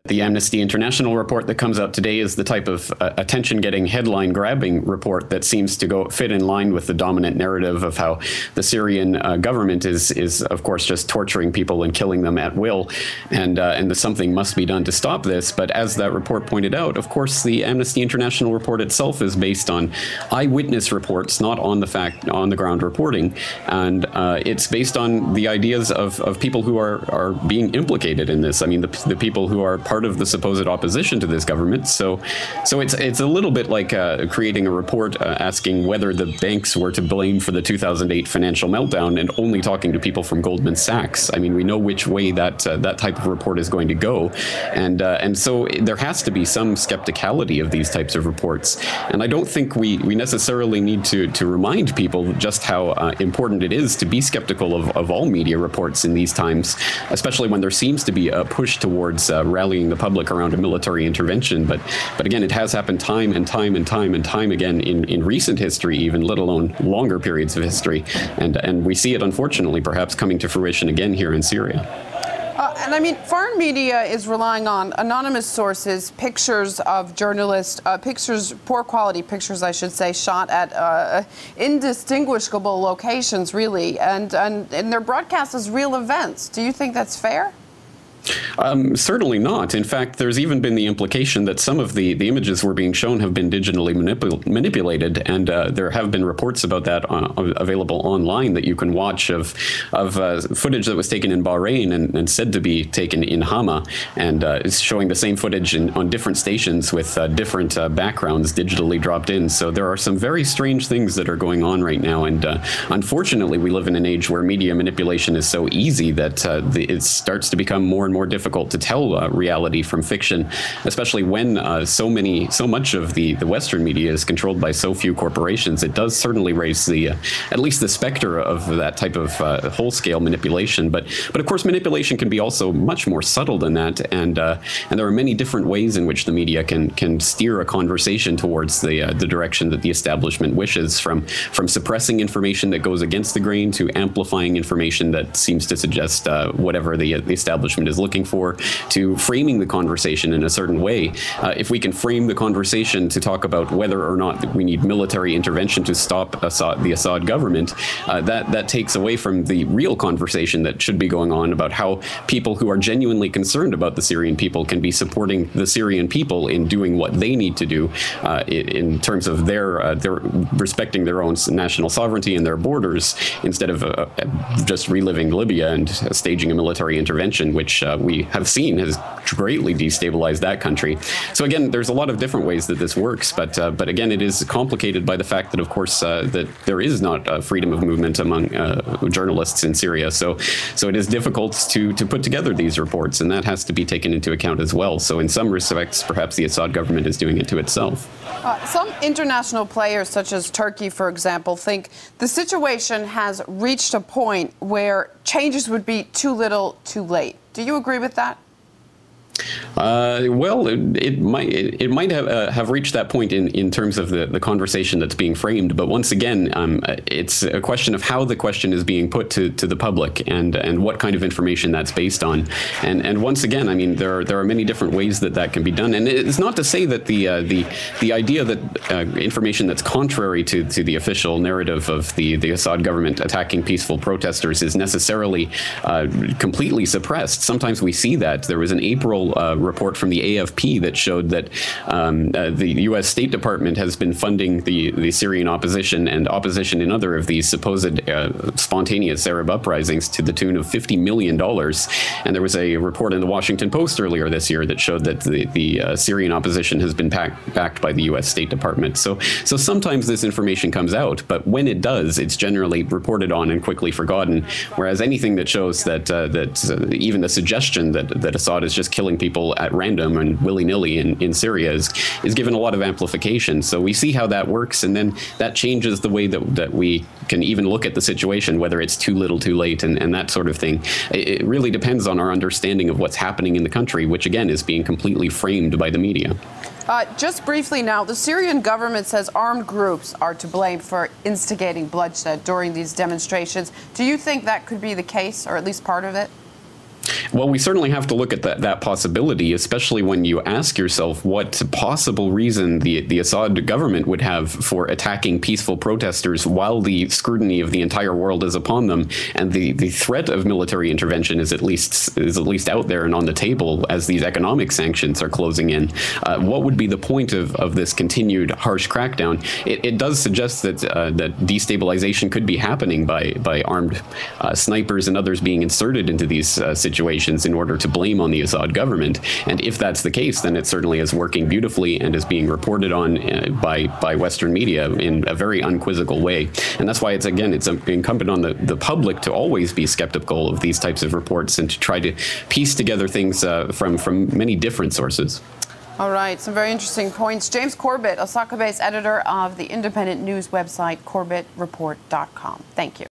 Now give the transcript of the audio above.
the Amnesty International report that comes out today is the type of attention-getting, headline-grabbing report that seems to fit in line with the dominant narrative of how the Syrian government is, of course, just torturing people and killing them at will, and that something must be done to stop this. But as that report pointed out, of course, the Amnesty International report itself is based on eyewitness reports, not on the ground reporting, and it's based on the ideas of people who are being implicated in this. I mean, the people who are part of the supposed opposition to this government. So it's a little bit like creating a report asking whether the banks were to blame for the 2008 financial meltdown and only talking to people from Goldman Sachs. I mean, we know which way that type of report is going to go, and so there has to be some skepticality of these types of reports. And I don't think we necessarily need to remind people just how important it is to be skeptical of all media reports in these times, especially when there seems to be a push towards rallying the public around a military intervention. But again, it has happened time and time and time and time again in recent history, even, let alone longer periods of history. And we see it, unfortunately, perhaps coming to fruition again here in Syria. And I mean, foreign media is relying on anonymous sources, pictures of journalists, poor quality pictures, I should say, shot at indistinguishable locations, really, and they're broadcast as real events. Do you think that's fair? Certainly not. In fact, there's even been the implication that some of the images we're being shown have been digitally manipulated, and there have been reports about that available online that you can watch of footage that was taken in Bahrain and said to be taken in Hama, and it's showing the same footage on different stations with different backgrounds digitally dropped in. So there are some very strange things that are going on right now, and unfortunately, we live in an age where media manipulation is so easy that it starts to become more and more difficult to tell reality from fiction, especially when so much of the Western media is controlled by so few corporations. It does certainly raise at least the specter of that type of whole-scale manipulation. But of course, manipulation can be also much more subtle than that, and there are many different ways in which the media can steer a conversation towards the direction that the establishment wishes, from suppressing information that goes against the grain to amplifying information that seems to suggest whatever the establishment is looking for, to framing the conversation in a certain way. If we can frame the conversation to talk about whether or not we need military intervention to stop the Assad government, that takes away from the real conversation that should be going on about how people who are genuinely concerned about the Syrian people can be supporting the Syrian people in doing what they need to do in terms of their respecting their own national sovereignty and their borders, instead of just reliving Libya and staging a military intervention, which we have seen has greatly destabilized that country. So again, there's a lot of different ways that this works, but again, it is complicated by the fact that, of course, that there is not freedom of movement among journalists in Syria. So it is difficult to put together these reports, and that has to be taken into account as well. So in some respects, perhaps the Assad government is doing it to itself. Some international players, such as Turkey, for example, think the situation has reached a point where changes would be too little, too late. Do you agree with that? Well, it might have reached that point in terms of the conversation that's being framed. But once again, it's a question of how the question is being put to the public and what kind of information that's based on. And once again, I mean, there are many different ways that can be done. And it's not to say that the idea that information that's contrary to the official narrative of the Assad government attacking peaceful protesters is necessarily completely suppressed. Sometimes we see that. There was an April report from the AFP that showed that the U.S. State Department has been funding the Syrian opposition and opposition in other of these supposed spontaneous Arab uprisings to the tune of $50 million. And there was a report in the Washington Post earlier this year that showed that the Syrian opposition has been backed by the U.S. State Department. So sometimes this information comes out, but when it does, it's generally reported on and quickly forgotten. Whereas anything that shows that even the suggestion that Assad is just killing people at random and willy-nilly in Syria is given a lot of amplification. So we see how that works, and then that changes the way that we can even look at the situation, whether it's too little, too late, and that sort of thing. It really depends on our understanding of what's happening in the country, which again is being completely framed by the media. Just briefly now, the Syrian government says armed groups are to blame for instigating bloodshed during these demonstrations. Do you think that could be the case, or at least part of it? Well, we certainly have to look at that possibility, especially when you ask yourself what possible reason the Assad government would have for attacking peaceful protesters while the scrutiny of the entire world is upon them, and the threat of military intervention is at least out there and on the table as these economic sanctions are closing in. What would be the point of this continued harsh crackdown? It does suggest that that destabilization could be happening by armed snipers and others being inserted into these situations in order to blame on the Assad government. And if that's the case, then it certainly is working beautifully and is being reported on by Western media in a very unquizzical way. And that's why it's incumbent on the public to always be skeptical of these types of reports and to try to piece together things from many different sources. All right, some very interesting points. James Corbett, Osaka-based editor of the independent news website CorbettReport.com. Thank you.